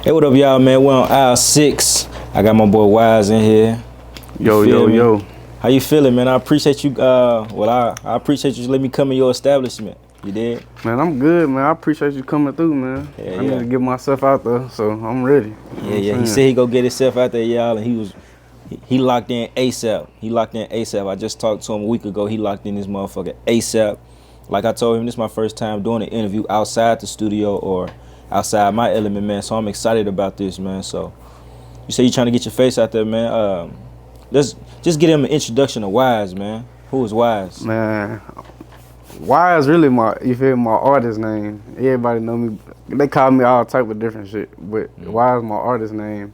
Hey, what up, y'all, man? We're on aisle 6. I got my boy Wise in here. Yo. How you feeling, man? I appreciate you. I appreciate you letting me come in your establishment. You did? Man, I'm good, man. I appreciate you coming through, man. Yeah, I need to get myself out there, so I'm ready. You know what I'm He saying? said he go get himself out there, y'all, and he locked in ASAP. I just talked to him a week ago. He locked in this motherfucker ASAP. Like I told him, this is my first time doing an interview outside the studio or outside my element, man. So I'm excited about this, man. So you say you trying to get your face out there, man. Let's just get him an introduction to Wise, man. Who is Wise? Man, Wise really my artist name. Everybody know me. They call me all type of different shit, but Wise my artist name.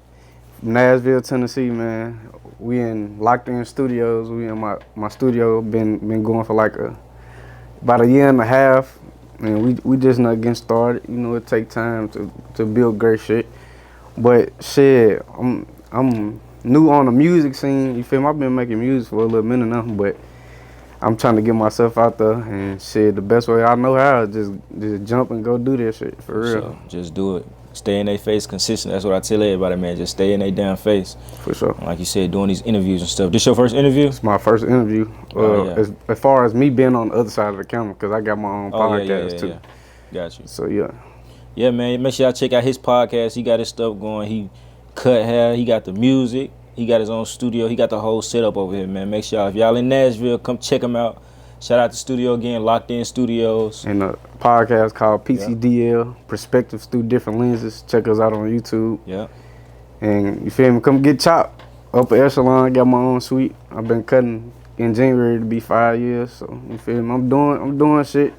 From Nashville, Tennessee, man. We in locked in studios. We in my studio. Been going for like about a year and a half. And we just not getting started. You know, it take time to build great shit. But shit, I'm new on the music scene. You feel me? I've been making music for a little minute now, but I'm trying to get myself out there and shit. The best way I know how is just jump and go do this shit for real. So just do it. Stay in their face consistent. That's what I tell everybody, man. Just stay in their damn face. For sure. Like you said, doing these interviews and stuff. This your first interview? It's my first interview. Yeah. As far as me being on the other side of the camera, because I got my own podcast too. Got you. So yeah. Yeah, man. Make sure y'all check out his podcast. He got his stuff going. He cut hair. He got the music. He got his own studio. He got the whole setup over here, man. Make sure if y'all in Nashville, come check him out. Shout out to studio again, Locked In Studios. And a podcast called PCDL, Perspectives Through Different Lenses. Check us out on YouTube. Yeah. And you feel me? Come get chopped. Upper echelon, got my own suite. I've been cutting in January to be 5 years. So you feel me? I'm doing shit.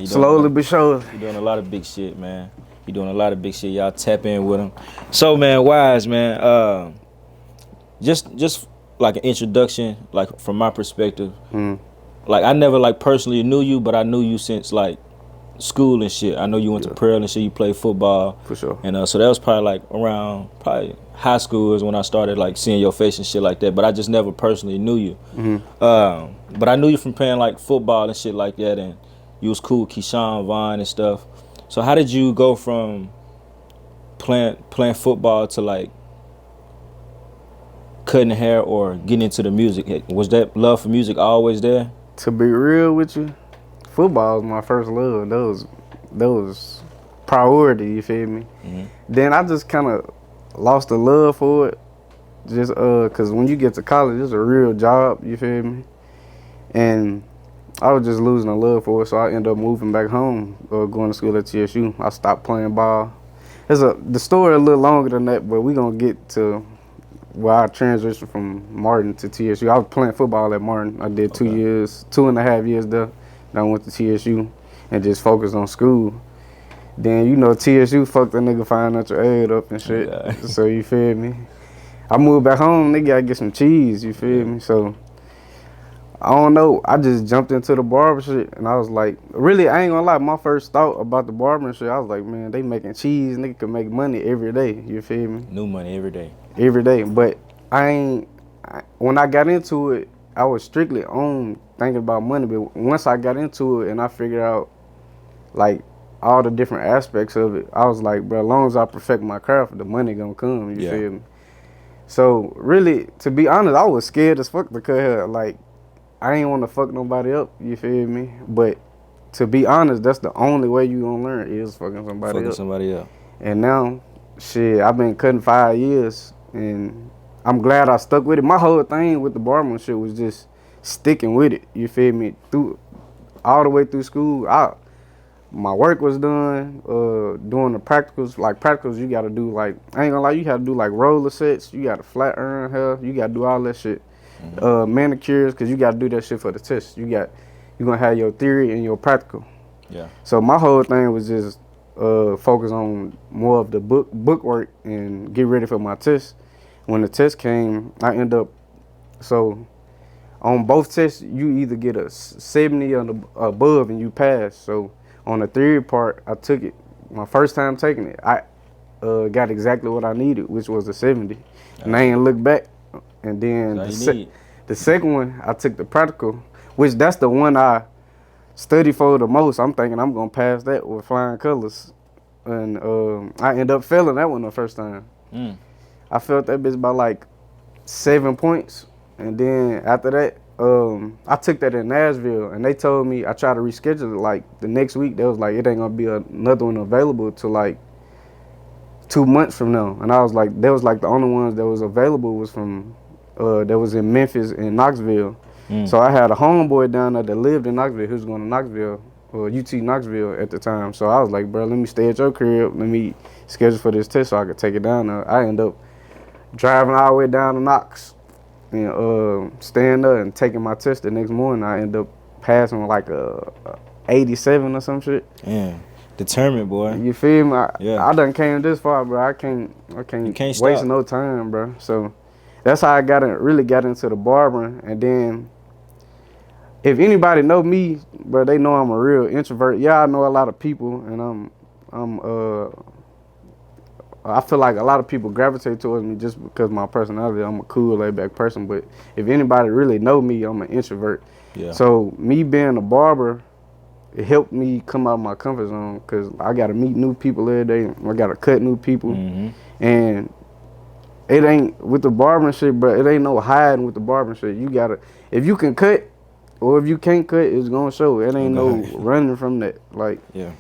Slowly but surely. He doing a lot of big shit, man. He doing a lot of big shit. Y'all tap in with him. So, man, Wise, man. Just like an introduction, like from my perspective. Like I never like personally knew you, but I knew you since like school and shit. I know you went to Pearl and shit. You played football. For sure. And so that was probably like around high school is when I started like seeing your face and shit like that. But I just never personally knew you. But I knew you from playing like football and shit like that, and you was cool with Keyshawn Vaughn and stuff. So how did you go from playing football to like cutting hair or getting into the music? Was that love for music always there? To be real with you, football was my first love. That was priority, you feel me? Then I just kind of lost the love for it, just cause when you get to college, it's a real job, you feel me? And I was just losing the love for it, so I ended up moving back home, going to school at TSU. I stopped playing ball. The story a little longer than that, but we gonna get to where I transitioned from Martin to TSU. I was playing football at Martin. I did 2.5 years there. Then I went to TSU and just focused on school. Then, you know, TSU fucked the nigga financial aid up and shit. So, you feel me? I moved back home, nigga, gotta get some cheese, you feel me? So, I don't know. I just jumped into the barber shit, and I was like, really, I ain't gonna lie, my first thought about the barbering shit, I was like, man, they making cheese, nigga can make money every day, you feel me? New money every day. Every day, but when I got into it, I was strictly on thinking about money, but once I got into it and I figured out, like, all the different aspects of it, I was like, bro, as long as I perfect my craft, the money gonna come, you feel me? So, really, to be honest, I was scared as fuck to cut hair, like, I ain't want to fuck nobody up, you feel me? But to be honest, that's the only way you gonna learn is fucking somebody up. And now, shit, I've been cutting 5 years, and I'm glad I stuck with it. My whole thing with the barbering shit was just sticking with it, you feel me? All the way through school, my work was done, doing the practicals. Like practicals, you gotta do like, I ain't gonna lie, you gotta do like roller sets, you gotta flat iron hair, you gotta do all that shit. Manicures, cause you gotta do that shit for the test. You're gonna have your theory and your practical. Yeah. So my whole thing was just focus on more of the book work and get ready for my test. When the test came, I end up, so on both tests, you either get a 70 or above and you pass. So on the theory part, I took it. My first time taking it, I got exactly what I needed, which was a 70. And I ain't look back. And then the second one, I took the practical, which that's the one I study for the most. I'm thinking I'm gonna pass that with flying colors. and I ended up failing that one the first time. I felt that bitch by like 7 points, and then after that, I took that in Nashville, and they told me I tried to reschedule it like the next week. They was like, it ain't gonna be another one available till like 2 months from now, and I was like, they was like the only ones that was available was from that was in Memphis and Knoxville. So I had a homeboy down there that lived in Knoxville who was going to Knoxville, or UT Knoxville at the time. So I was like, bro, let me stay at your crib. Let me schedule for this test so I could take it down there. I ended up driving all the way down to Knox and staying there and taking my test the next morning. I ended up passing like a 87 or some shit. Yeah. Determined, boy. You feel me? Yeah. I done came this far, bro. I can't stop. waste no time, bro. So that's how I really got into the barbering. And then if anybody know me, bro, they know I'm a real introvert. Yeah, I know a lot of people, and I feel like a lot of people gravitate towards me just because of my personality. I'm a cool, laid-back person. But if anybody really know me, I'm an introvert. Yeah. So me being a barber, it helped me come out of my comfort zone because I got to meet new people every day. I got to cut new people. And it ain't, with the barbering shit, bro, it ain't no hiding with the barbering shit. You got to, if you can cut or if you can't cut, it's going to show. It ain't no running from that. Like, yeah.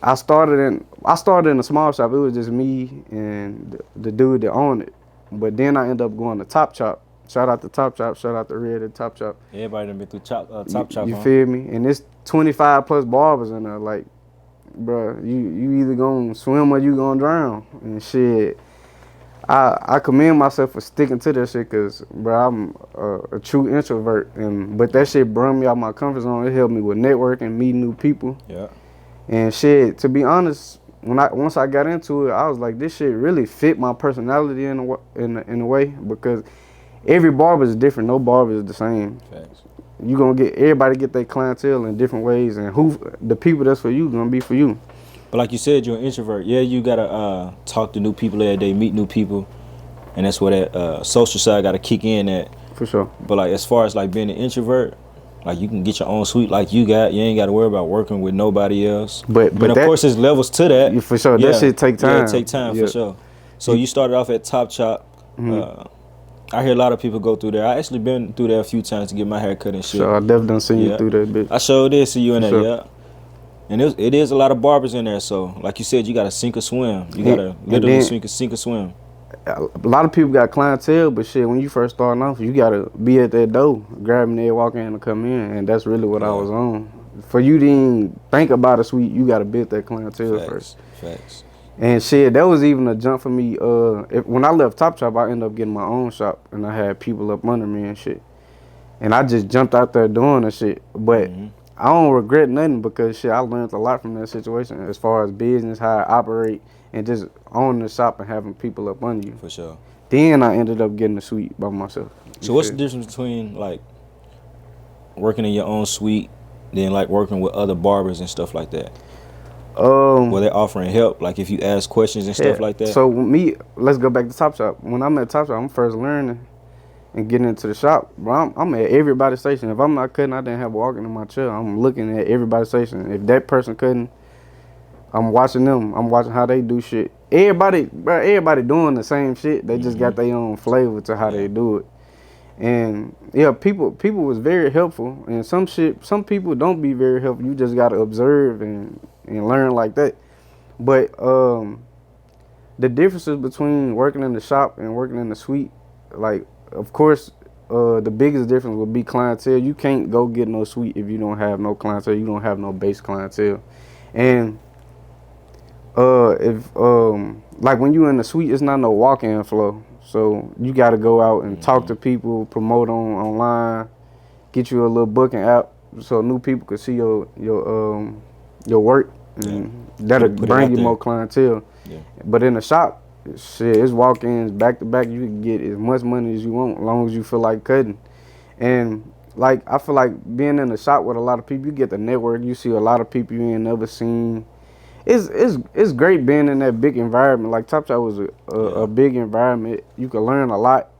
I started in a small shop. It was just me and the dude that owned it. But then I ended up going to Top Chop. Shout out to Top Chop. Shout out to Red at Top Chop. Everybody done been through Top Chop. You feel me? And there's 25 plus barbers in there. Like, bro, you either gonna swim or you gonna drown. And shit, I commend myself for sticking to that shit because, bro, I'm a true introvert. But that shit brought me out my comfort zone. It helped me with networking, meeting new people. Yeah. And shit, to be honest, once I got into it, I was like, this shit really fit my personality in a way because every barber is different. No barber is the same. Facts. You gonna get everybody get their clientele in different ways, and the people that's for you gonna be for you. But like you said, you're an introvert. Yeah, you gotta talk to new people every day, meet new people, and that's where that social side gotta kick in at. For sure. But like as far as like being an introvert, like you can get your own suite like you got. You ain't got to worry about working with nobody else. But of course, there's levels to that. For sure, that shit take time. Yeah, it take time for sure. So you started off at Top Chop. I hear a lot of people go through there. I actually been through there a few times to get my hair cut and shit. So I definitely done seen you through that bitch. I sure did see you in there, yeah. And it is a lot of barbers in there. So like you said, you got to sink or swim. You got to literally sink or swim. A lot of people got clientele, but shit, when you first starting off, you gotta be at that door, grabbing there, walking in and come in, and that's really what I was on. For you to even think about a suite, you gotta build that clientele first. Facts. And shit, that was even a jump for me. When I left Top Chop, I ended up getting my own shop, and I had people up under me and shit. And I just jumped out there doing the shit. But I don't regret nothing because shit, I learned a lot from that situation as far as business, how I operate, and just owning the shop and having people up under you. For sure. Then I ended up getting a suite by myself. So what's the difference between like working in your own suite, then like working with other barbers and stuff like that? Were they offering help, like if you ask questions and stuff like that? So let's go back to Top Shop. When I'm at Top Shop, I'm first learning and getting into the shop. Bro, I'm at everybody's station. If I'm not cutting, I didn't have walking in my chair. I'm looking at everybody's station. If that person couldn't, I'm watching them. I'm watching how they do shit. Everybody doing the same shit. They just got their own flavor to how they do it. And yeah, people was very helpful. And some people don't be very helpful. You just gotta observe and learn like that. But the differences between working in the shop and working in the suite, like of course, the biggest difference would be clientele. You can't go get no suite if you don't have no clientele. You don't have no base clientele. And if like when you in the suite, it's not no walk-in flow. So you got to go out and talk to people, promote online, get you a little booking app so new people can see your work, and that'll bring you more clientele. Yeah. But in the shop, shit, it's walk-ins back to back. You can get as much money as you want, as long as you feel like cutting. And like I feel like being in the shop with a lot of people, you get the network. You see a lot of people you ain't never seen. It's great being in that big environment. Like Top Shop was a big environment. You can learn a lot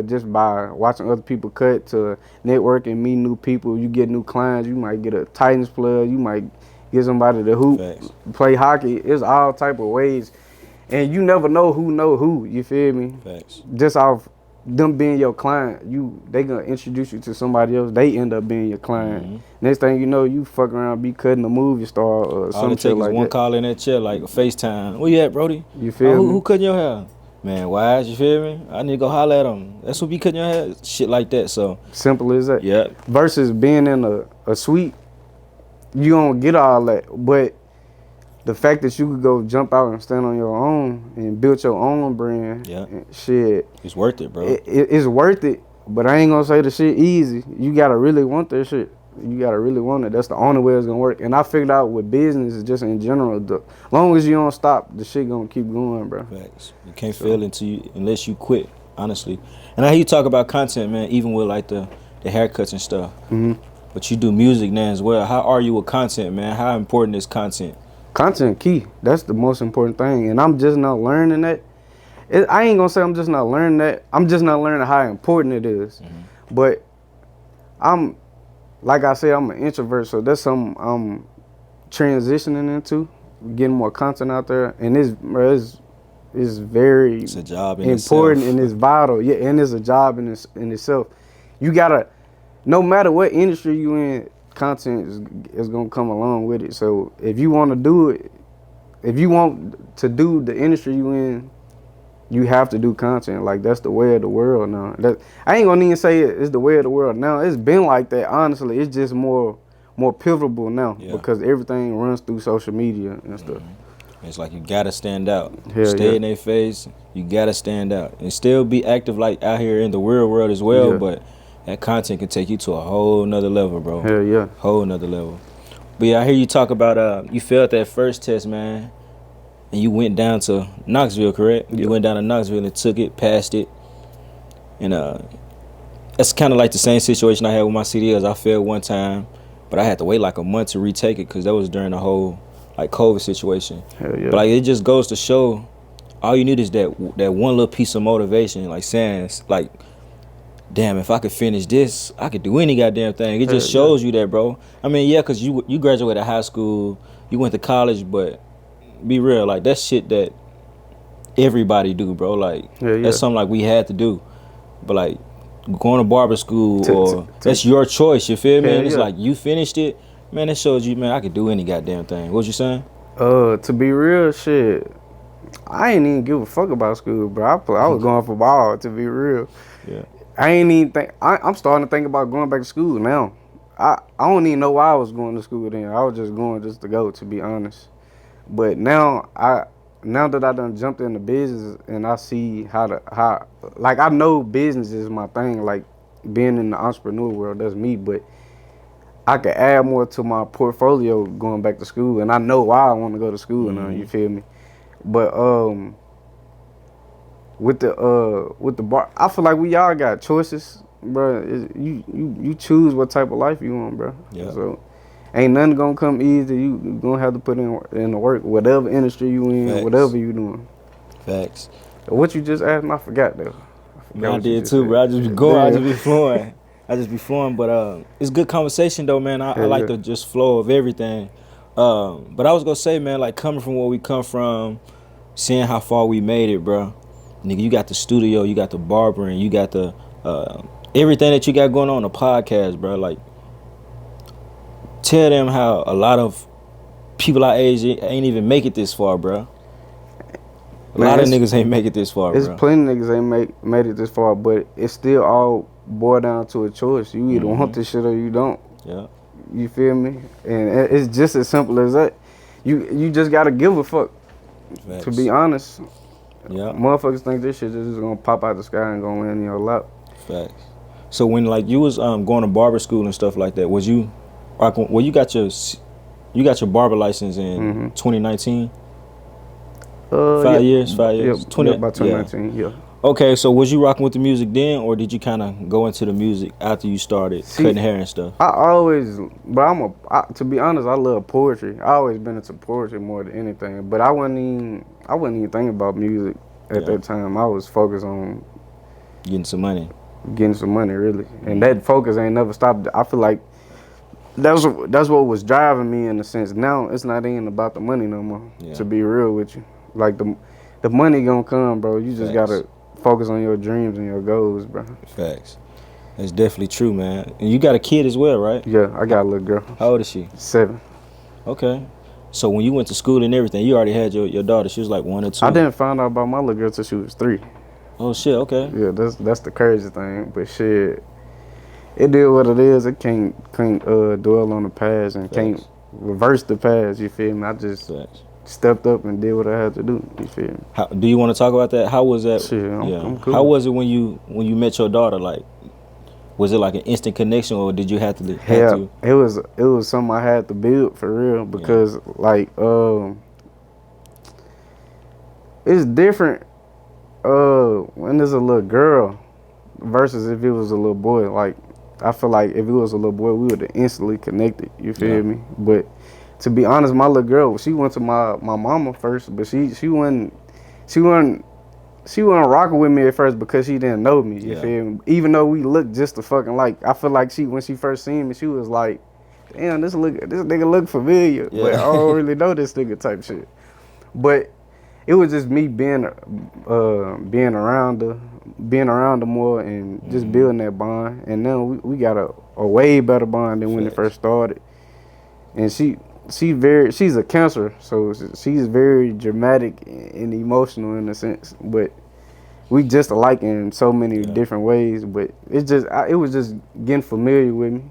just by watching other people cut, to network and meet new people. You get new clients. You might get a Titans player. You might get somebody to hoop, Facts. play hockey. It's all type of ways, and you never know who. You feel me? Facts. Just off them being your client, they gonna introduce you to somebody else. They end up being your client. Mm-hmm. Next thing you know, you fuck around, be cutting a movie star or All some it shit takes is like one that. call in that chair, like a FaceTime. Where you at, Brody? You feel me? Who cutting your hair? Man, why? You feel me? I need to go holler at him. That's who be cutting your hair. Shit like that. So Simple as that. yeah, Versus being in a suite, you don't get all that. But the fact that you could go jump out and stand on your own and build your own brand, Yeah. and shit, it's worth it, bro. it's worth it. But I ain't gonna say the shit easy. You gotta really want that shit. You gotta really want it. That's the only way it's gonna work. And I figured out with business, just in general, long as you don't stop, the shit gonna keep going, bro. Facts. You can't fail unless you quit, honestly. And I hear you talk about content, man, even with like the haircuts and stuff. Mm-hmm. But you do music now as well. How are you with content, man? How important is content? Content key. That's the most important thing. And I'm just not learning that. I ain't gonna say I'm just not learning that. I'm just not learning how important it is. Mm-hmm. But like I said, I'm an introvert, so that's something I'm transitioning into, getting more content out there, and it's very It's a job in important itself. and it's vital. Yeah, and it's a job in itself. You gotta, no matter what industry you in, content is gonna come along with it. So if you want to do it, if you want to do the industry you in, you have to do content. Like, that's the way of the world now. I ain't gonna even say it's the way of the world now. It's been like that, honestly. It's just more pivotal now, Yeah. because everything runs through social media and stuff. It's like you gotta stand out. Hell Stay yeah. in their face. You gotta stand out and still be active, like out here in the real world as well. Yeah. But that content can take you to a whole nother level, bro. Hell yeah. Whole nother level. But yeah, I hear you talk about you failed that first test, man, and you went down to Knoxville, correct? Yeah. You went down to Knoxville and took it, passed it, and that's kind of like the same situation I had with my CDLs. I failed one time, but I had to wait like a month to retake it because that was during the whole like COVID situation. Hell yeah. But like it just goes to show, all you need is that one little piece of motivation, like saying like, damn, if I could finish this, I could do any goddamn thing. It just shows you that, bro. I mean, yeah, because you graduated high school, you went to college, but be real, like that's shit that everybody do, bro. Like that's something like we had to do. But like going to barber school or that's your choice, you feel me? And it's like you finished it, man, that shows you, man, I could do any goddamn thing. What you saying? To be real, shit, I ain't even give a fuck about school, bro. I was going for ball, to be real. Yeah. I ain't even think. I'm starting to think about going back to school now. I don't even know why I was going to school then. I was just going just to go, to be honest. But now that I done jumped into business and I see how like I know business is my thing. Like being in the entrepreneur world, that's me. But I could add more to my portfolio going back to school, and I know why I want to go to school now. You feel me? But with the bar, I feel like we all got choices, bro. You choose what type of life you want, bro. Yeah. So ain't nothing gonna come easy. You gonna have to put in the work, whatever industry you in, Facts. whatever you doing. Facts. What you just asked, I forgot though. I did too, bro. I just be going. I just be flowing. But it's good conversation though, man. I like the just flow of everything. But I was gonna say, man, like coming from where we come from, seeing how far we made it, bro. Nigga, you got the studio, you got the barbering, you got the everything that you got going on the podcast, bro. Like, tell them how a lot of people our age ain't even make it this far, bro. A lot of niggas ain't make it this far, bro. There's plenty of niggas ain't made it this far, but it's still all boiled down to a choice. You either want this shit or you don't. Yeah. You feel me? And it's just as simple as that. You just gotta give a fuck. Facts. To be honest. Yeah. Motherfuckers think this shit just gonna pop out the sky and gonna land in your lap. Facts. So when like you was going to barber school and stuff like that, was you rocking? Well, you got your barber license in 2019. 5 years. Yeah, 20 about 2019. Yeah. Okay, so was you rocking with the music then, or did you kind of go into the music after you started cutting hair and stuff? I always, but to be honest, I love poetry. I always been into poetry more than anything. But I wasn't even thinking about music at that time. I was focused on getting some money, really, and that focus ain't never stopped. I feel like that's what was driving me in a sense. Now it's not even about the money no more. Yeah. To be real with you, like the money gonna come, bro. You just Facts. gotta focus on your dreams and your goals, bro. Facts. That's definitely true, man. And you got a kid as well, right? Yeah, I got a little girl. How old is she? 7. Okay. So when you went to school and everything, you already had your daughter. She was like 1 or 2. I didn't find out about my little girl till she was 3. Oh shit. Okay. Yeah, that's the crazy thing. But shit, it did what it is. It can't dwell on the past and can't reverse the past. You feel me? I just stepped up and did what I had to do. You feel me? How, do you want to talk about that? How was that? Shit, I'm cool. How was it when you met your daughter? Like, was it like an instant connection, or did you have to? It was something I had to build for real because like it's different when there's a little girl versus if it was a little boy. Like I feel like if it was a little boy, we would have instantly connected. You feel me? But to be honest, my little girl, she went to my mama first, but she wasn't rocking with me at first because she didn't know me. You feel me? Even though we looked just a fucking like, I feel like when she first seen me, she was like, "Damn, this nigga look familiar," but I don't really know this nigga type shit. But it was just me being around her more and just building that bond. And then we got a way better bond than when it first started. And she's a Cancer, so she's very dramatic and emotional in a sense. But we just alike in so many different ways. But it was just getting familiar with me.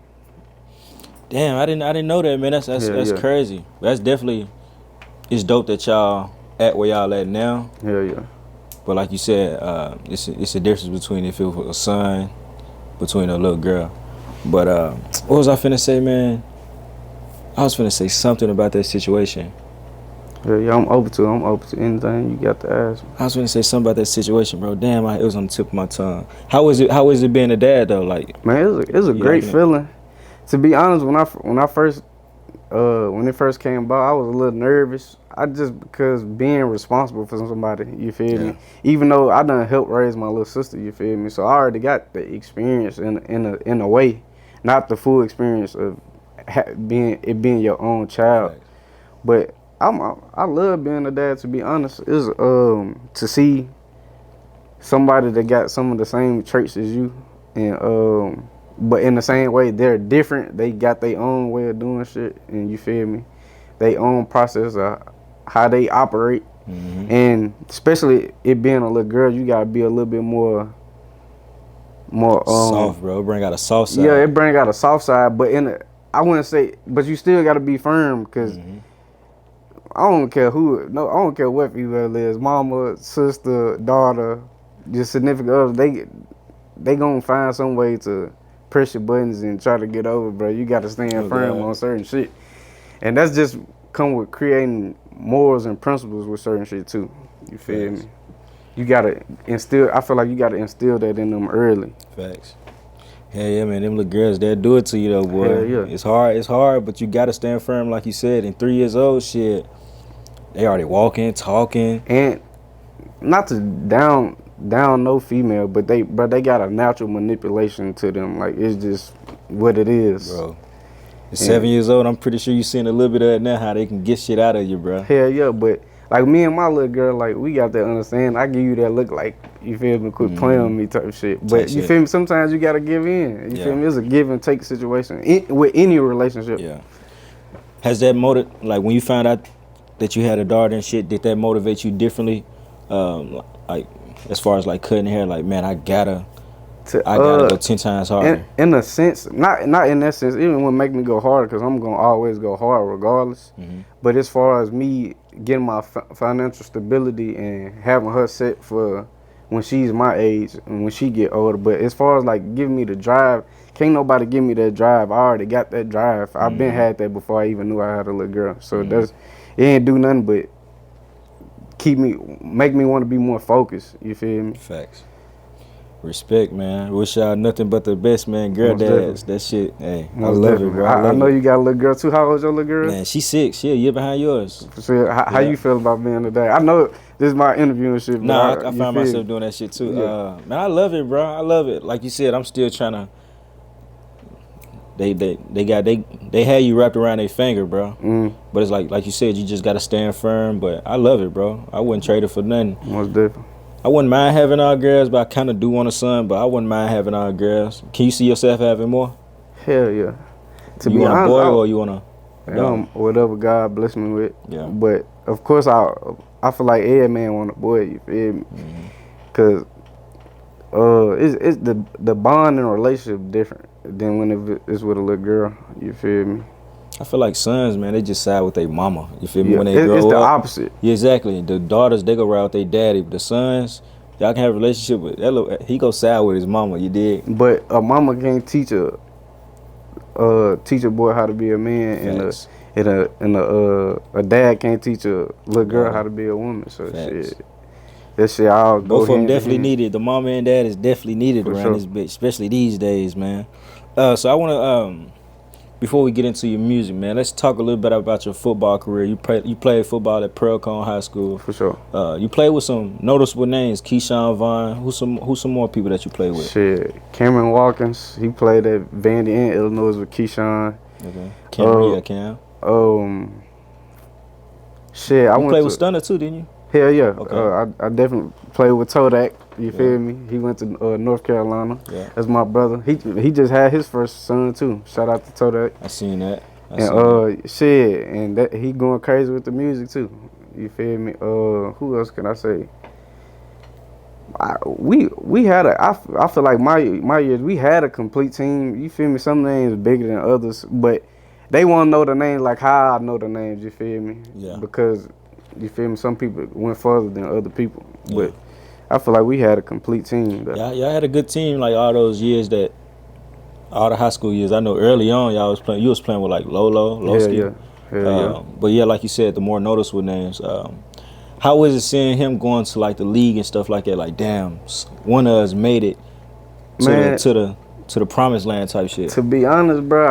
Damn, I didn't know that, man. That's crazy. That's definitely, it's dope that y'all at where y'all at now. Yeah. But like you said, it's a difference between if it was a son, between a little girl. But what was I finna say, man? I was finna say something about that situation. Yeah, I'm open to anything you got to ask me. I was finna say something about that situation, bro. Damn, it was on the tip of my tongue. How is it being a dad though? Like, man, it's a great feeling. To be honest, when it first came about, I was a little nervous. Because being responsible for somebody, you feel me? Even though I done helped raise my little sister, you feel me? So I already got the experience in a way, not the full experience of being your own child. Right. But I love being a dad. To be honest, is to see somebody that got some of the same traits as you, and but in the same way they're different. They got their own way of doing shit, and you feel me? Their own process of how they operate, and especially it being a little girl, you gotta be a little bit more soft, bro. Bring out a soft side. Yeah, it bring out a soft side, but I wouldn't say, but you still gotta be firm because I don't care I don't care what female is, mama, sister, daughter, your significant other. They gonna find some way to press your buttons and try to get over, bro. You gotta stand firm on certain shit, and that's just come with creating morals and principles with certain shit too. You feel me? You gotta instill. I feel like you gotta instill that in them early. Facts. Yeah, man. Them little girls, they'll do it to you though, boy. Yeah. It's hard, but you gotta stand firm, like you said. And 3 years old, shit, they already walking, talking, and not to down no female, but they got a natural manipulation to them. Like it's just what it is, bro. At 7 years old, I'm pretty sure you seen a little bit of that now, how they can get shit out of you, bro. Hell yeah, but like me and my little girl, like we got to understand. I give you that look, like you feel me, quit playing with me type shit. But you feel me, sometimes you gotta give in. You feel me? It's a give and take situation with any relationship. Yeah. Has that like when you found out that you had a daughter and shit, did that motivate you differently? Like as far as like cutting hair, like man, I gotta go 10 times harder. In a sense, not in that sense. Even would make me go harder because I'm gonna always go hard regardless. But as far as me getting my financial stability and having her set for when she's my age and when she get older. But as far as like giving me the drive, can't nobody give me that drive. I already got that drive. I've been had that before I even knew I had a little girl. So it ain't do nothing but make me want to be more focused. You feel me? Facts. Respect, man. Wish y'all nothing but the best, man. Girl dads, that shit. Hey, I love it, bro. I know you got a little girl too. How old's your little girl? Man, she's 6. She a year behind yours. So how you feel about being a dad? I know this is my interview and shit. Nah, I find myself doing that shit too. Man, I love it, bro. I love it. Like you said, I'm still trying to They had you wrapped around their finger, bro. But it's like you said, you just gotta stand firm. But I love it, bro. I wouldn't trade it for nothing. Most definitely. I wouldn't mind having all girls, but I kind of do want a son. But I wouldn't mind having all girls. Can you see yourself having more? Hell yeah. To You be want a honest, boy or you want a whatever God bless me with. Yeah. But of course, I feel like every man want a boy. You feel me? Cause it's the bond and relationship different than when it's with a little girl. You feel me? I feel like sons, man, they just side with their mama. You feel me? Yeah, When they grow up, it's the opposite. Yeah, exactly. The daughters, they go ride with their daddy. But the sons, y'all can have a relationship with that little, he go side with his mama. You dig? But a mama can't teach a boy how to be a man, Facts. and a dad can't teach a little girl how to be a woman. So Facts. shit, that shit all go Both of them hand in definitely hand. needed. The mama and dad is definitely needed For around sure. this bitch, especially these days, man. So I want to, before we get into your music, man, let's talk a little bit about your football career. You played football at Pearl High School. For sure. You played with some noticeable names, Keyshawn Vaughn. Who's some more people that you played with? Shit, Cameron Watkins, he played at Vandy in Illinois with Keyshawn. Okay. Cam. Shit, I You went played to with Stunner too, didn't you? Hell yeah. Okay. I definitely played with Todak. You feel me? He went to North Carolina. Yeah. That's my brother. He just had his first son too. Shout out to Todak. I seen that. Shit, and that he going crazy with the music too. You feel me? Who else can I say? We had I feel like my years we had a complete team. You feel me? Some names bigger than others, but they want to know the names like how I know the names. You feel me? Yeah. Because you feel me? Some people went further than other people, Yeah. but I feel like we had a complete team. Y'all had a good team like all those years all the high school years. I know early on you was playing with like Lowski. Yeah. But yeah, like you said, the more noticeable names. How was it seeing him going to like the league and stuff like that? Like, damn, one of us made it to the promised land type shit. To be honest, bro,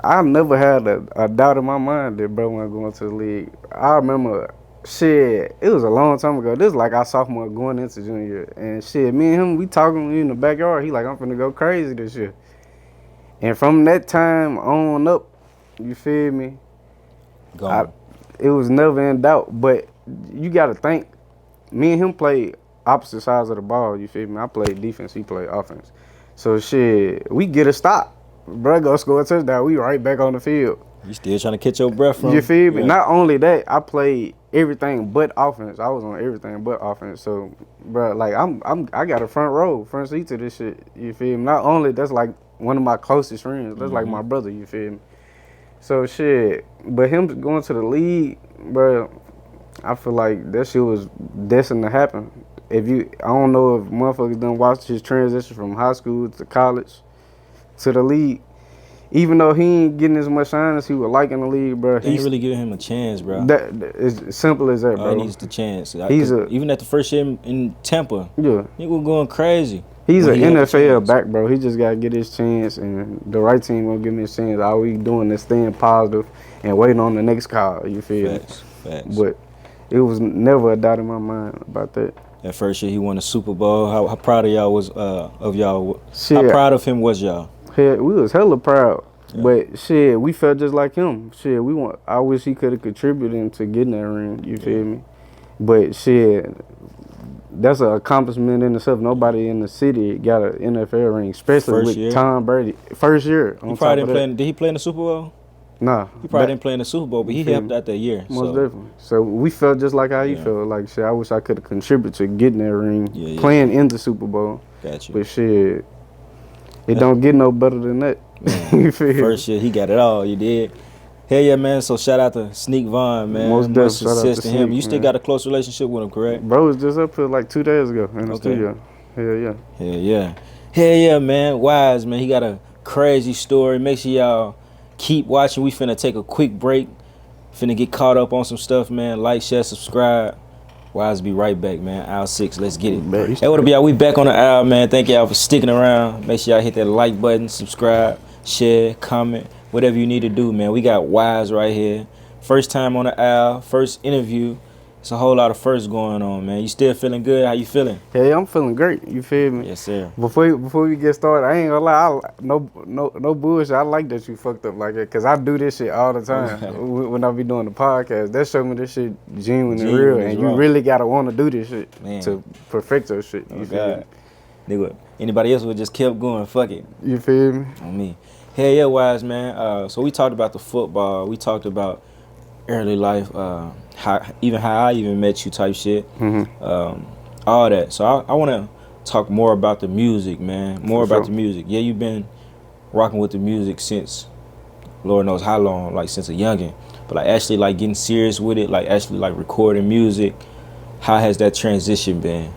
I never had a doubt in my mind that bro wasn't going to the league. I remember, shit, it was a long time ago. This is like our sophomore going into junior year. And shit, me and him, we talking in the backyard. He like, I'm finna go crazy this year. And from that time on up, you feel me? It was never in doubt. But you got to think, me and him played opposite sides of the ball, you feel me? I played defense, he played offense. So shit, we get a stop. Bro go score a touchdown, we right back on the field. You still trying to catch your breath from? You feel me? Yeah. Not only that, I played everything but offense. I was on everything but offense. So, bro, like I got a front seat to this shit. You feel me? Not only that's like one of my closest friends. That's like my brother. You feel me? So shit, but him going to the league, bro, I feel like that shit was destined to happen. I don't know if motherfuckers done watched his transition from high school to college to the league. Even though he ain't getting as much shine as he would like in the league, bro. They ain't really giving him a chance, bro. That is simple as that, bro. He needs the chance. Even at the first year in Tampa, yeah, he was going crazy. He's an When he had the NFL chance. back, bro. He just gotta get his chance, and the right team gonna give him his chance. All we doing is staying positive and waiting on the next call. You feel me? Facts. But it was never a doubt in my mind about that. That first year he won the Super Bowl. How proud of y'all was of y'all? Shit. How proud of him was y'all? Hell, we was hella proud. Yeah. But shit, we felt just like him. Shit, I wish he could have contributed to getting that ring. You feel me? But shit, that's an accomplishment in itself. Nobody in the city got an NFL ring, especially First with year? Tom Brady. First year. He probably didn't play. Did he play in the Super Bowl? Nah. He probably didn't play in the Super Bowl, but he feel helped me? out that year. Most so. definitely. So we felt just like how he Yeah. felt. Like shit, I wish I could have contributed to getting that ring, Yeah. playing in the Super Bowl. Got you. But shit, it don't get no better than that. You feel me? First year he got it all. You did. Hell yeah, man. So shout out to Sneak Vaughn, man. Most Much definitely. Shout out success to to him. Sneak, You still man. got a close relationship with him, correct? Bro was just up here like 2 days ago in the Okay. studio. Hell yeah. Hell yeah, man. Wise, man. He got a crazy story. Make sure y'all keep watching. We finna take a quick break. Finna get caught up on some stuff, man. Like, share, subscribe. Wise be right back, man. Aisle 6. Let's get it. Hey, what up, y'all? We back on the aisle, man. Thank y'all for sticking around. Make sure y'all hit that like button, subscribe, share, comment, whatever you need to do, man. We got Wise right here. First time on the aisle, first interview. It's a whole lot of firsts going on, man. You still feeling good? How you feeling? Hey, I'm feeling great. You feel me? Yes, sir. Before we get started, I ain't gonna lie. No bullshit. I like that you fucked up like that, cause I do this shit all the time when I be doing the podcast. That show me this shit genuine and real, Genuine as and you raw. really gotta want to do this shit Man. to perfect your shit. You Oh feel God, nigga. Anybody else would just kept going. Fuck it. me? You feel me? On me. Hell yeah, wise man. So we talked about the football. We talked about early life. How I even met you type shit. All that. So I want to talk more about the music, man. More For about sure. the music. Yeah, you've been rocking with the music since Lord knows how long, like since a youngin'. But like actually like getting serious with it, like actually like recording music. How has that transition been?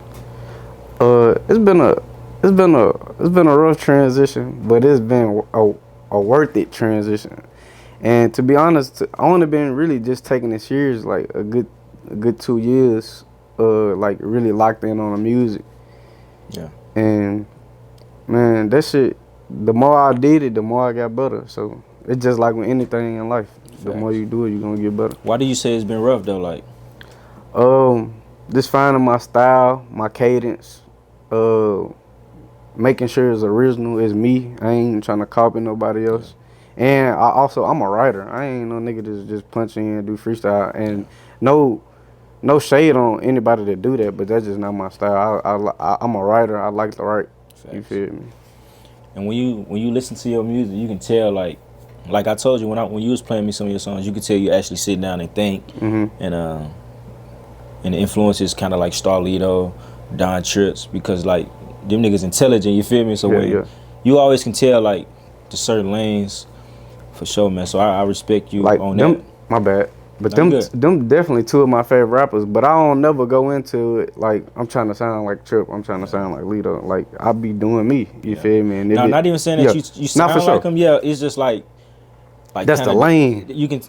It's been a rough transition, but it's been a worth it transition. And to be honest, I only been really just taking it serious like a good 2 years, like really locked in on the music. Yeah. And man, that shit, the more I did it, the more I got better. So it's just like with anything in life. The Facts. more you do it, you're gonna get better. Why do you say it's been rough though? Like, Just finding my style, my cadence, making sure it's original, it's me. I ain't trying to copy nobody else. And I'm a writer. I ain't no nigga that's just punch in and do freestyle. And no shade on anybody that do that, but that's just not my style. I'm a writer. I like to write. You Facts. feel me? And when you listen to your music, you can tell like I told you when you was playing me some of your songs, you could tell you actually sit down and think. And the influences kind of like Starlito, Don Trips, because like them niggas intelligent. You feel me? So when you always can tell like the certain lanes for sure, man. So I respect you Like on them, that. my bad. But No, them definitely two of my favorite rappers. But I don't never go into it like I'm trying to sound like Trip. I'm trying to sound like Lito. Like I be doing me. You feel me? And No, not even saying that you sound for sure. like them. Yeah, it's just like That's kinda, the lane. You can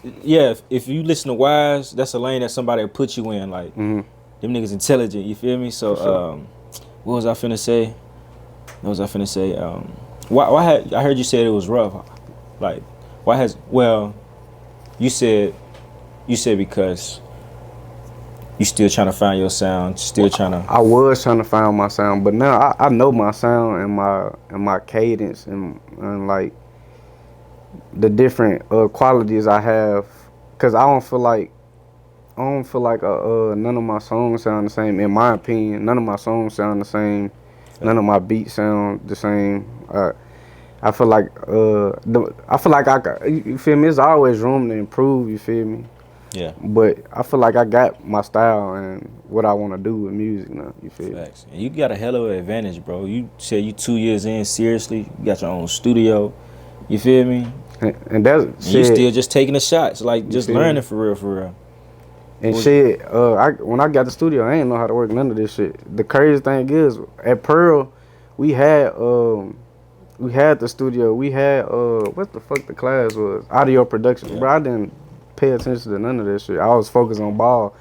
if you listen to Wise, that's a lane that somebody will put you in. Like them niggas intelligent. You feel me? So sure. what was I finna say? Why had I heard you said it was rough? Like why has you said because you still trying to find your sound, still trying to. I was trying to find my sound, but now I know my sound and my cadence and like the different qualities I have, cause I don't feel like none of my songs sound the same. In my opinion, none of my songs sound the same. None of my beats sound the same. I feel like you feel me? There's always room to improve. You feel me? Yeah. But I feel like I got my style and what I want to do with music now. You feel me? Facts. And you got a hell of an advantage, bro. You said you 2 years in, seriously. You got your own studio. You feel me? And that's And shit. you still just taking the shots, like just feel learning me? for real. And shit, when I got the studio, I ain't know how to work none of this shit. The crazy thing is, at Pearl, we had the studio. We had what the fuck the class was? Audio production. Yeah. Bro, I didn't pay attention to none of this shit. I was focused on ball.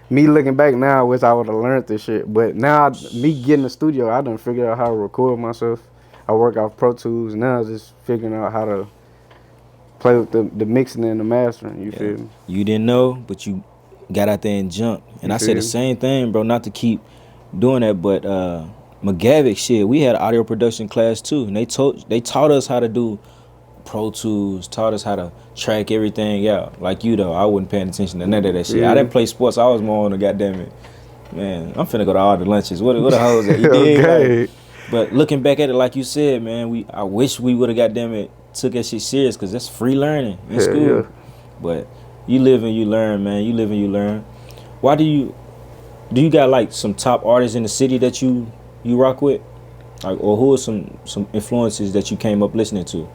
Me looking back now, I wish I would have learned this shit. But now, me getting the studio, I done figured out how to record myself. I work off Pro Tools. Now I'm just figuring out how to play with the mixing and the mastering. You feel me? You didn't know, but you got out there and jumped. And You I said the feel me? same thing, bro, not to keep doing that, but McGavick, shit, we had an audio production class too. And they taught us how to do Pro Tools, taught us how to track everything out. Like you though, I wasn't paying attention to none of that shit. Yeah. I didn't play sports, I was more on the goddamn it. Man, I'm finna go to all the lunches. What the hoes at? You dig? Okay. Like, but looking back at it, like you said, man, I wish we would have goddamn it took that shit serious, cause that's free learning in Hell school. yeah. But you live and you learn, man. You live and you learn. Why do you got like some top artists in the city that you rock with? Like, or who are some influences that you came up listening to?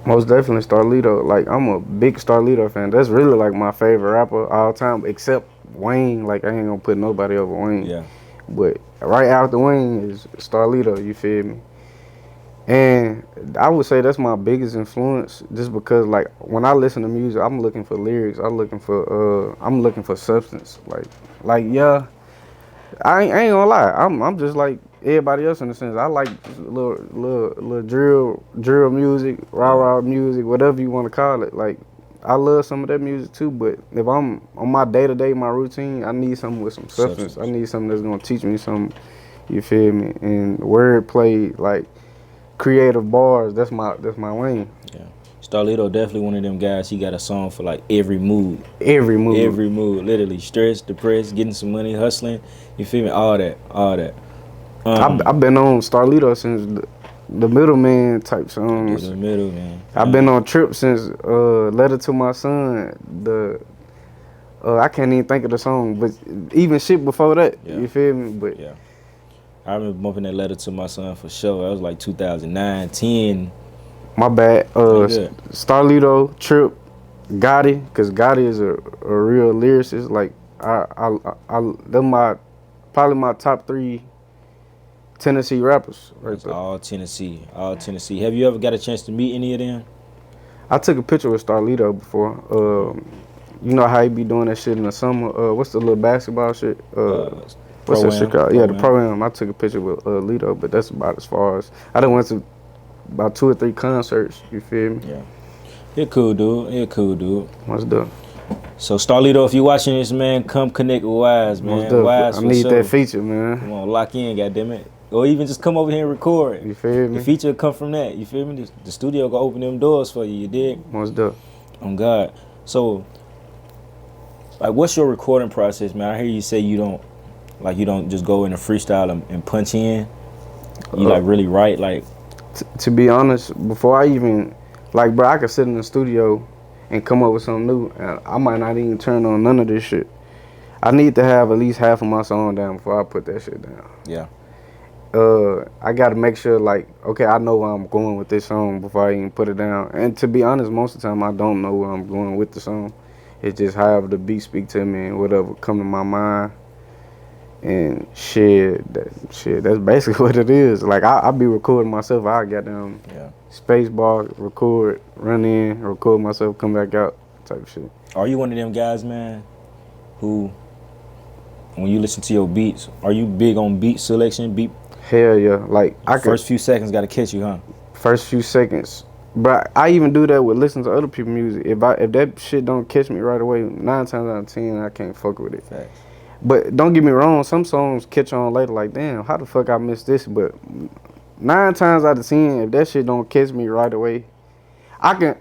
Most definitely Starlito. Like, I'm a big Starlito fan. That's really like my favorite rapper all time, except Wayne. Like, I ain't gonna put nobody over Wayne. Yeah. But right after Wayne is Starlito, you feel me? And I would say that's my biggest influence, just because like when I listen to music, I'm looking for lyrics. I'm looking for substance. Like yeah, I ain't gonna lie. I'm just like everybody else in the sense. I like little drill music, rah music, whatever you want to call it. Like I love some of that music too. But if I'm on my day to day, my routine, I need something with some substance. I need something that's gonna teach me something. You feel me? And wordplay, like creative bars. That's my lane. Yeah. Starlito definitely one of them guys. He got a song for like every mood. Every mood. Every mood. Literally stressed, depressed, getting some money, hustling. You feel me? All that. All that. I've been on Starlito since the middleman type songs. The middle, man. I've been on Trip since Letter to My Son. I can't even think of the song, but even shit before that. Yeah. You feel me? But yeah, I remember bumping that Letter to My Son for sure. That was like 2009, 10. My bad. Starlito, Trip, Gotti, because Gotti is a real lyricist. Like they're probably my top 3 Tennessee rappers. Right there. All Tennessee. Have you ever got a chance to meet any of them? I took a picture with Starlito before. You know how he be doing that shit in the summer. What's the little basketball shit? What's that shit called? Yeah, the Pro-Am. I took a picture with Lito, but that's about as far as. I done went to about 2 or 3 concerts. You feel me? Yeah. You're cool, dude. What's the? So Starlito, if you watching this, man, come connect with Wise, man. Wise, I need that feature, man. Come on, lock in, goddammit. Or even just come over here and record. You feel me? The feature will come from that. You feel me? The studio gonna open them doors for you. You dig? What's the? On God. So, like, what's your recording process, man? I hear you say you don't just go in a freestyle and punch in. You like really write, like. To be honest, before I even, like, bro, I could sit in the studio and come up with something new, and I might not even turn on none of this shit. I need to have at least half of my song down before I put that shit down. Yeah. I gotta make sure, like, okay, I know where I'm going with this song before I even put it down. And to be honest, most of the time I don't know where I'm going with the song. It's just however the beat speak to me and whatever come to my mind. And that's basically what it is. Like, I be recording myself. I got them space bar, record, run in, record myself, come back out, type shit. Are you one of them guys, man, who, when you listen to your beats, are you big on beat selection, beat? Hell yeah. Like, first few seconds gotta catch you, huh? First few seconds. But I even do that with listening to other people's music. If that shit don't catch me right away, 9 times out of 10, I can't fuck with it. Facts. But don't get me wrong, some songs catch on later, like, damn, how the fuck I missed this? But 9 times out of 10, if that shit don't catch me right away, I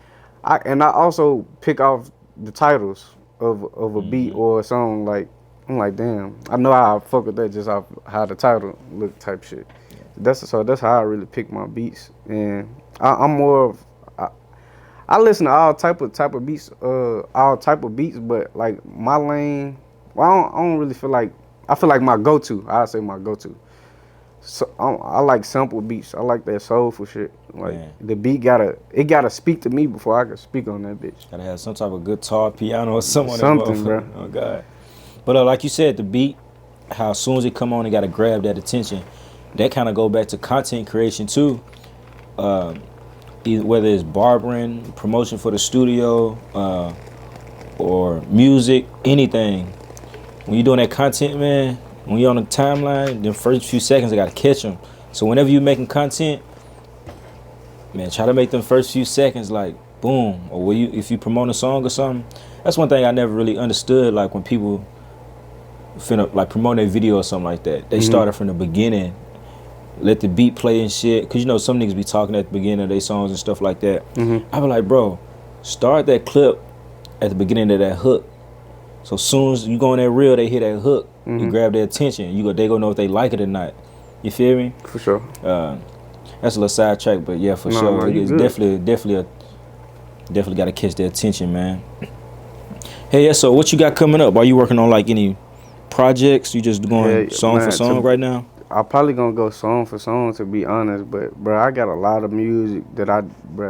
also pick off the titles of a beat or a song. Like, I'm like, damn, I know how I fuck with that just off how the title look, type shit. Yeah. That's how I really pick my beats. And I'm more of, I listen to all type of beats, but like my lane, well, I don't really feel like, I feel like my go-to, I'd say my go-to. So I like sample beats. I like that soulful shit. Like, the beat gotta speak to me before I can speak on that bitch. Gotta have some type of guitar, piano, or something, bro. Oh God. But like you said, the beat, how as soon as it come on, it gotta grab that attention. That kind of go back to content creation too. Whether it's barbering, promotion for the studio, or music, anything. When you're doing that content, man, when you're on the timeline, the first few seconds, I gotta catch them. So whenever you're making content, man, try to make them first few seconds like boom. Or if you promote a song or something, that's one thing I never really understood. Like when people finna like promote a video or something like that, they started from the beginning, let the beat play and shit. Cause you know some niggas be talking at the beginning of their songs and stuff like that. I be like, bro, start that clip at the beginning of that hook. So soon as you go in that reel, they hear that hook, you grab their attention. They gonna know if they like it or not. You feel me? For sure. That's a little sidetrack, but yeah, for sure, it's definitely gotta catch their attention, man. Hey, yeah. So what you got coming up? Are you working on like any projects? You just going song for song right now? I'm probably gonna go song for song, to be honest. But bro, I got a lot of music that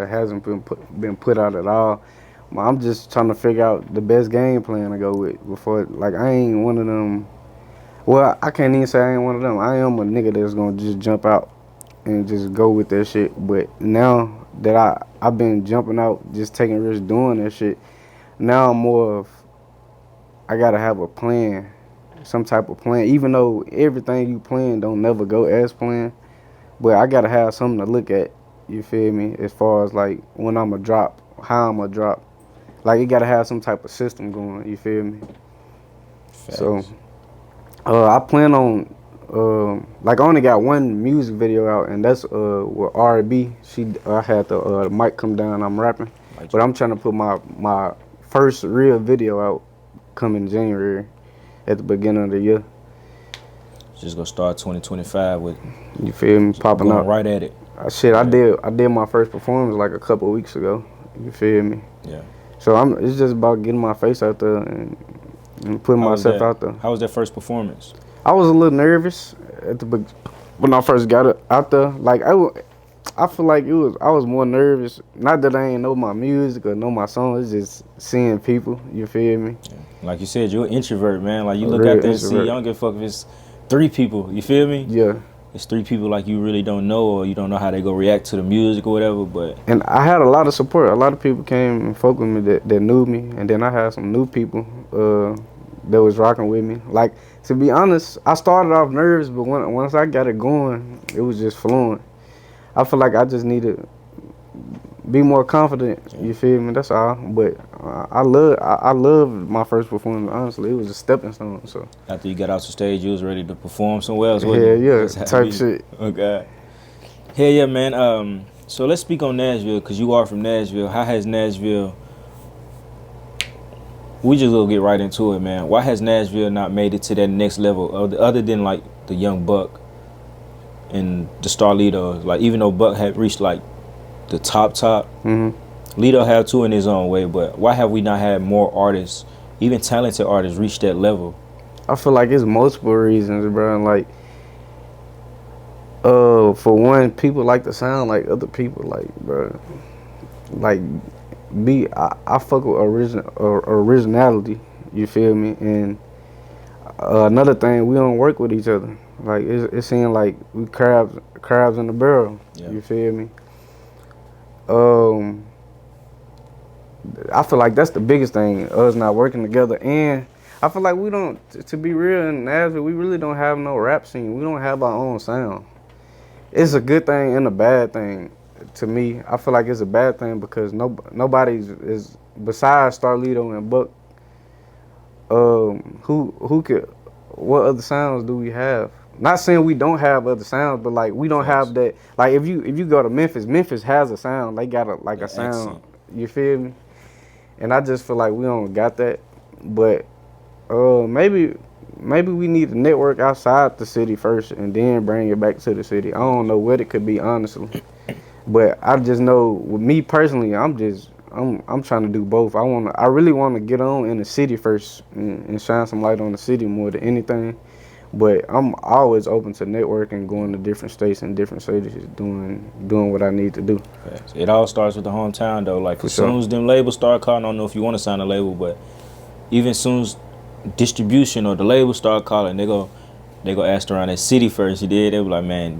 hasn't been put out at all. I'm just trying to figure out the best game plan to go with before. Like, I ain't one of them. Well, I can't even say I ain't one of them. I am a nigga that's gonna just jump out and just go with that shit. But now that I've been jumping out, just taking risks doing that shit, now I'm more of, I gotta have a plan, some type of plan. Even though everything you plan don't never go as planned, but I gotta have something to look at. You feel me? As far as like when I'ma drop, how I'ma drop. Like it gotta have some type of system going. You feel me? Facts. So I plan on like I only got one music video out, and that's with R&B. I had the mic come down. I'm rapping, but I'm trying to put my first real video out coming January at the beginning of the year. Just gonna start 2025 with, you feel me, popping going up right at it. Shit, I did my first performance like a couple of weeks ago. You feel me? Yeah. So it's just about getting my face out there and putting myself out there. How was that first performance? I was a little nervous when I first got it out there. Like I feel like I was more nervous. Not that I ain't know my music or know my songs. It's just seeing people. You feel me? Yeah. Like you said, you're an introvert, man. Like you look Real out there and see, introvert. you don't give a fuck if it's 3 people. You feel me? Yeah. It's 3 people like you really don't know, or you don't know how they go react to the music or whatever. But And I had a lot of support. A lot of people came and fucked with me that knew me, and then I had some new people that was rocking with me. Like, to be honest, I started off nervous, but once I got it going, it was just flowing. I feel like I just need to be more confident. You feel me? That's all. But I loved my first performance. Honestly, it was a stepping stone. So after you got off the stage, you was ready to perform somewhere else. Yeah, type shit. Okay. Hell yeah, man. So let's speak on Nashville, because you are from Nashville. How has Nashville? We just gonna get right into it, man. Why has Nashville not made it to that next level, other than like the young Buck and the Star Lito? Like, even though Buck had reached like the top, Mm-hmm. Lito had too in his own way. But why have we not had more artists, even talented artists, reach that level? I feel like it's multiple reasons, bro. Like, for one, people like to sound like other people, like, bro. Like, I fuck with originality. You feel me? And another thing, we don't work with each other. Like, it seems like we crabs in the barrel. Yeah. You feel me? I feel like that's the biggest thing, us not working together. And I feel like we don't, to be real, in Nashville, we really don't have no rap scene. We don't have our own sound. It's a good thing and a bad thing to me. I feel like it's a bad thing because nobody is besides Starlito and Buck. What other sounds do we have? Not saying we don't have other sounds, but like we don't have that. Like if you go to Memphis has a sound. They got a sound. Accent. You feel me? And I just feel like we don't got that. But maybe we need to network outside the city first and then bring it back to the city. I don't know what it could be, honestly. But I just know, with me personally, I'm trying to do both. I really want to get on in the city first and shine some light on the city more than anything. But I'm always open to networking, going to different states and different cities, doing what I need to do. It all starts with the hometown, though. Like, as soon as them labels start calling, I don't know if you want to sign a label, but even soon as distribution or the label start calling, they go ask around that city first. He did. They were like, man,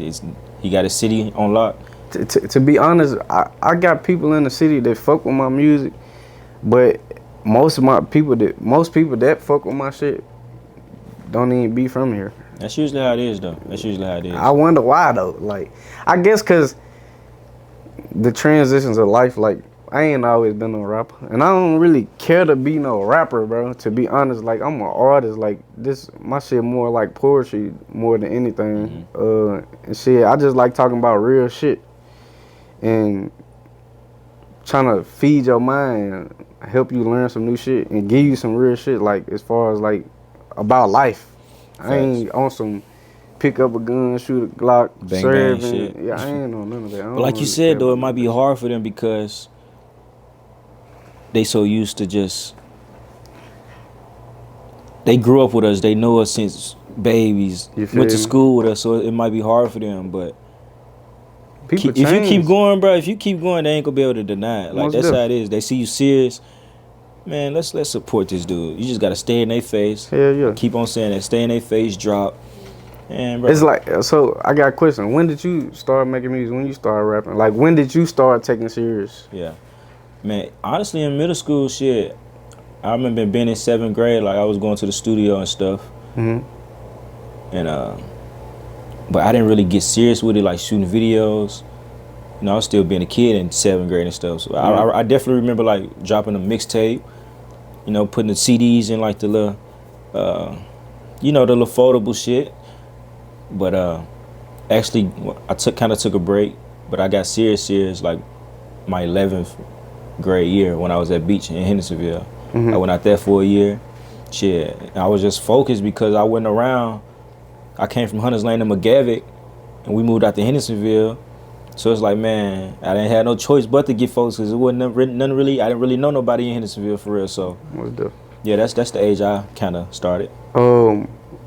he got a city on lock. To be honest, I got people in the city that fuck with my music, but most people that fuck with my shit don't even be from here. That's usually how it is, though. I wonder why, though. Like, I guess because the transitions of life, like, I ain't always been no rapper. And I don't really care to be no rapper, bro. To be honest, like, I'm an artist. Like, my shit more like poetry more than anything. Mm-hmm. And shit, I just like talking about real shit. And trying to feed your mind, help you learn some new shit, and give you some real shit, like, as far as, like, about life. I ain't on some pick up a gun, shoot a Glock, bang, serving. bang shit. Yeah, I ain't on none of that. But like you said, though, it might be hard for them because they so used to just, they grew up with us. They know us since babies. Went to school with us, so it might be hard for them. But if you keep going, bro, they ain't gonna be able to deny it. Like, that's how it is. They see you serious. Man, let's support this dude. You just gotta stay in their face. Hell yeah. Keep on saying that. Stay in their face. Drop. And bro, it's like, so I got a question. When did you start making music? When you started rapping? Like, when did you start taking it serious? Yeah. Man, honestly, in middle school, shit, I remember being in 7th grade. Like, I was going to the studio and stuff. Mm-hmm. And but I didn't really get serious with it, like shooting videos. You know, I was still being a kid in 7th grade and stuff. So I definitely remember like dropping a mixtape. You know, putting the CDs in like the little, you know, the little foldable shit. But actually, I kind of took a break. But I got serious like my 11th grade year when I was at Beach in Hendersonville. I went out there for a year. Shit, I was just focused because I wasn't around. I came from Hunters Lane to McGavick, and we moved out to Hendersonville. So it's like, man, I didn't have no choice but to get folks because it wasn't nothing really. I didn't really know nobody in Hendersonville for real. So yeah, that's the age I kind of started.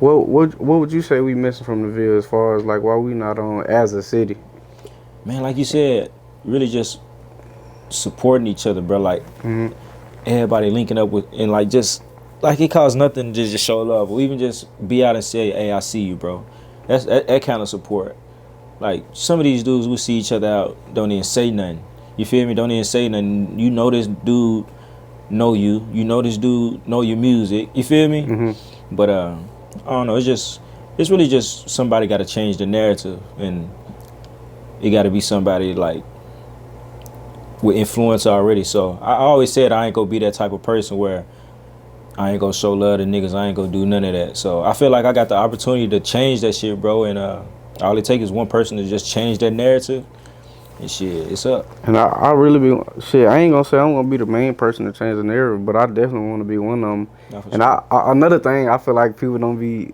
What would you say we missing from the Ville as far as like why we not on as a city? Man, like you said, really just supporting each other, bro. Like everybody linking up with, and like just like it costs nothing to just show love, or even just be out and say, "Hey, I see you, bro." That's that kind of support. Like some of these dudes, we see each other out, don't even say nothing. You feel me? Don't even say nothing. You know this dude know you. You know this dude know your music. You feel me? But I don't know. It's really just somebody got to change the narrative, and it got to be somebody like with influence already. So I always said I ain't gonna be that type of person where I ain't gonna show love to niggas. I ain't gonna do none of that. So I feel like I got the opportunity to change that shit, bro. And all it takes is one person to just change that narrative, and shit, it's up. And I really be shit. I ain't gonna say I'm gonna be the main person to change the narrative, but I definitely want to be one of them. And sure. Another thing, I feel like people don't be.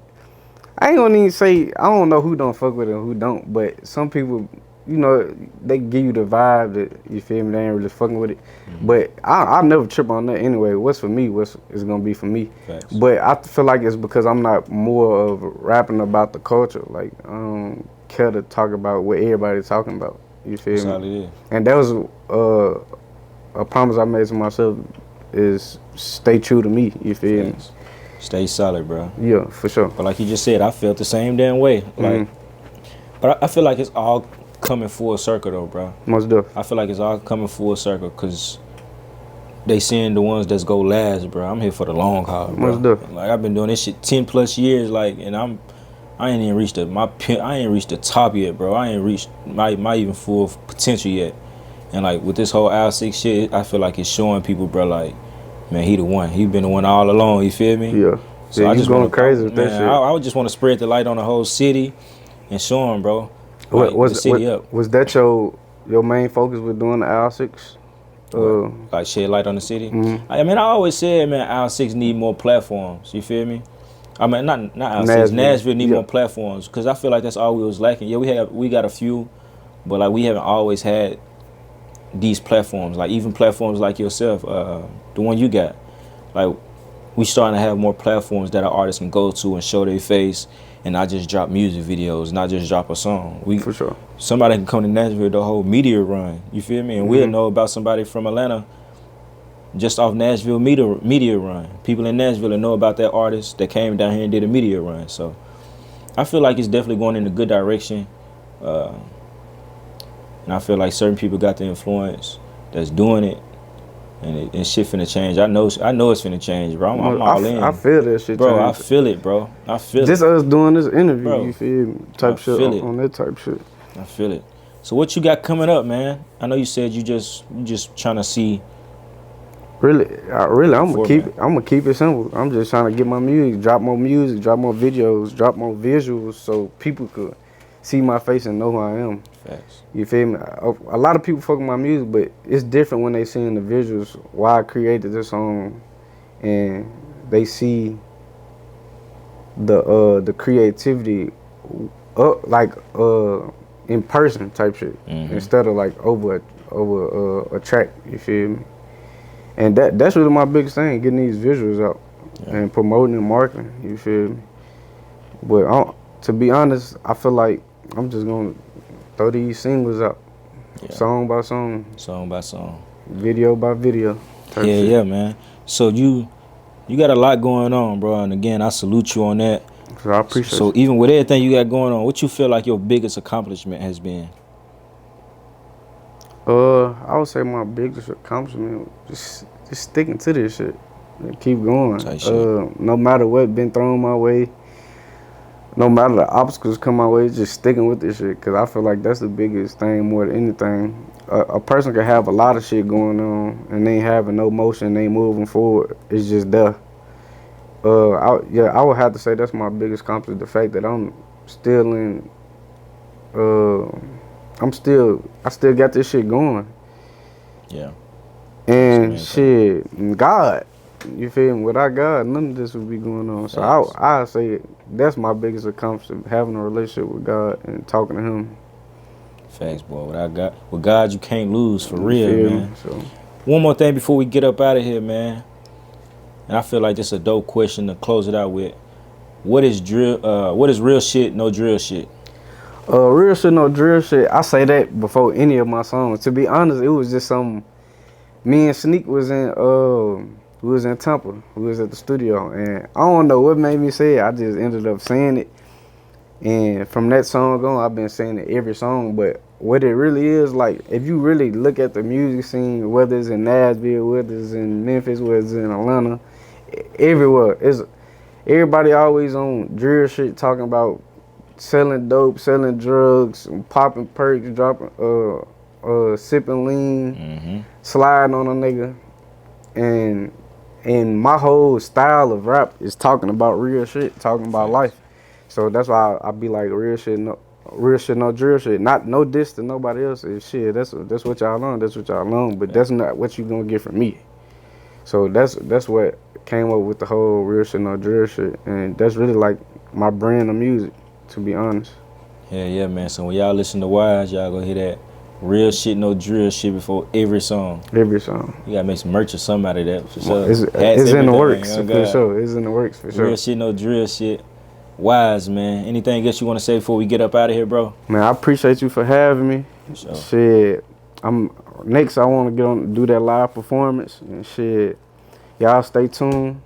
I ain't gonna even say I don't know who don't fuck with it and who don't, but some people, you know, they give you the vibe that you feel me. They ain't really fucking with it, but I never trip on that anyway. What's for me, what's is gonna be for me. Facts. But I feel like it's because I'm not more of rapping about the culture. Like I don't care to talk about what everybody's talking about. You feel That's me? all it is. And that was a promise I made to myself is stay true to me. You feel me? Stay solid, bro. Yeah, for sure. But like you just said, I felt the same damn way. Like, but I feel like it's all coming full circle though, bro. Most definitely. I feel like it's all coming full circle because they seeing the ones that's go last, bro. I'm here for the long haul, bro. Most definitely. Like I've been doing this shit 10+ years, like, and I ain't even reached I ain't reached the top yet, bro. I ain't reached my even full potential yet. And like with this whole Al 6 shit, I feel like it's showing people, bro, like, man, he the one. He been the one all along. You feel me? Yeah. So yeah, I just going wanna, crazy with that shit. I would just want to spread the light on the whole city and show him, bro. Like, Was the city up. Was that your main focus with doing the Al 6? Like shed light on the city. I mean, I always said, man, Al 6 need more platforms. You feel me? I mean, not Al 6. Nashville need more platforms because I feel like that's all we was lacking. Yeah, we got a few, but like we haven't always had these platforms. Like even platforms like yourself, the one you got. Like we starting to have more platforms that our artists can go to and show their face, and not just drop music videos, not just drop a song. For sure. Somebody can come to Nashville, the whole media run. You feel me? And we'll know about somebody from Atlanta just off Nashville media run. People in Nashville will know about that artist that came down here and did a media run. So I feel like it's definitely going in a good direction. And I feel like certain people got the influence that's doing it, and shit finna change. I know it's finna change, bro. I'm all in. I feel that shit, bro. change. I feel it, bro. I feel just it. us doing this interview, bro, you feel me? Type shit on that type shit. I feel it. So what you got coming up, man? I know you said you just trying to see. Really, I'm gonna keep it simple. I'm just trying to get my music, drop more videos, drop more visuals, so people could see my face and know who I am. Facts. You feel me? A lot of people fuck with my music, but it's different when they seeing the visuals. Why I created this song, and they see the creativity, in person type shit, instead of like over a track. You feel me? And that's really my biggest thing, getting these visuals out and promoting and marketing. You feel me? But to be honest, I feel like I'm just gonna throw these singles out, song by song, video by video. Yeah, man. So you got a lot going on, bro. And again, I salute you on that. So I appreciate. So even with everything you got going on, what you feel like your biggest accomplishment has been? I would say my biggest accomplishment just sticking to this shit and keep going. No matter what been thrown my way, no matter the obstacles come my way, just sticking with this shit. Cause I feel like that's the biggest thing more than anything. A person can have a lot of shit going on and they ain't having no motion, they ain't moving forward. It's just there. I would have to say that's my biggest accomplishment. The fact that I'm still in, uh, I still got this shit going. Yeah. And shit, God, you feel me? Without God, none of this would be going on. So I say that's my biggest accomplishment, having a relationship with God and talking to Him. Facts, boy. With God, you can't lose for real, man. So. One more thing before we get up out of here, man. And I feel like this is a dope question to close it out with. What is real shit, no drill shit? Real shit, no drill shit. I say that before any of my songs. To be honest, it was just something. Me and Sneak was in. We was in Tampa. We was at the studio, and I don't know what made me say it. I just ended up saying it, and from that song on, I've been saying it every song. But what it really is, like, if you really look at the music scene, whether it's in Nashville, whether it's in Memphis, whether it's in Atlanta, everywhere, it's everybody always on drill shit, talking about selling dope, selling drugs, popping perks, dropping, sipping lean, sliding on a nigga, and my whole style of rap is talking about real shit, talking about life. So that's why I be like real shit, no drill shit. Not no diss to nobody else. Shit, that's what y'all on. That's what y'all on. But that's not what you gonna get from me. So that's what came up with the whole real shit, no drill shit, and that's really like my brand of music, to be honest. Yeah, man. So when y'all listen to Wise, y'all gonna hear that real shit, no drill shit before every song. Every song. You gotta make some merch or something out of that for sure. It's in the works for sure. It's in the works for sure. Real shit, no drill shit. Wise, man. Anything else you want to say before we get up out of here, bro? Man, I appreciate you for having me. Sure. Shit, next. I want to get on do that live performance and shit. Y'all stay tuned.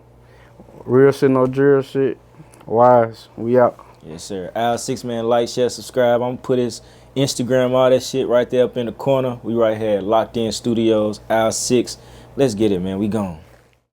Real shit, no drill shit. Wise, we out. Yes, sir. Al 6, man. Like, share, subscribe. I'm gonna put his Instagram, all that shit right there up in the corner. We right here, Locked In Studios. Al 6. Let's get it, man. We gone.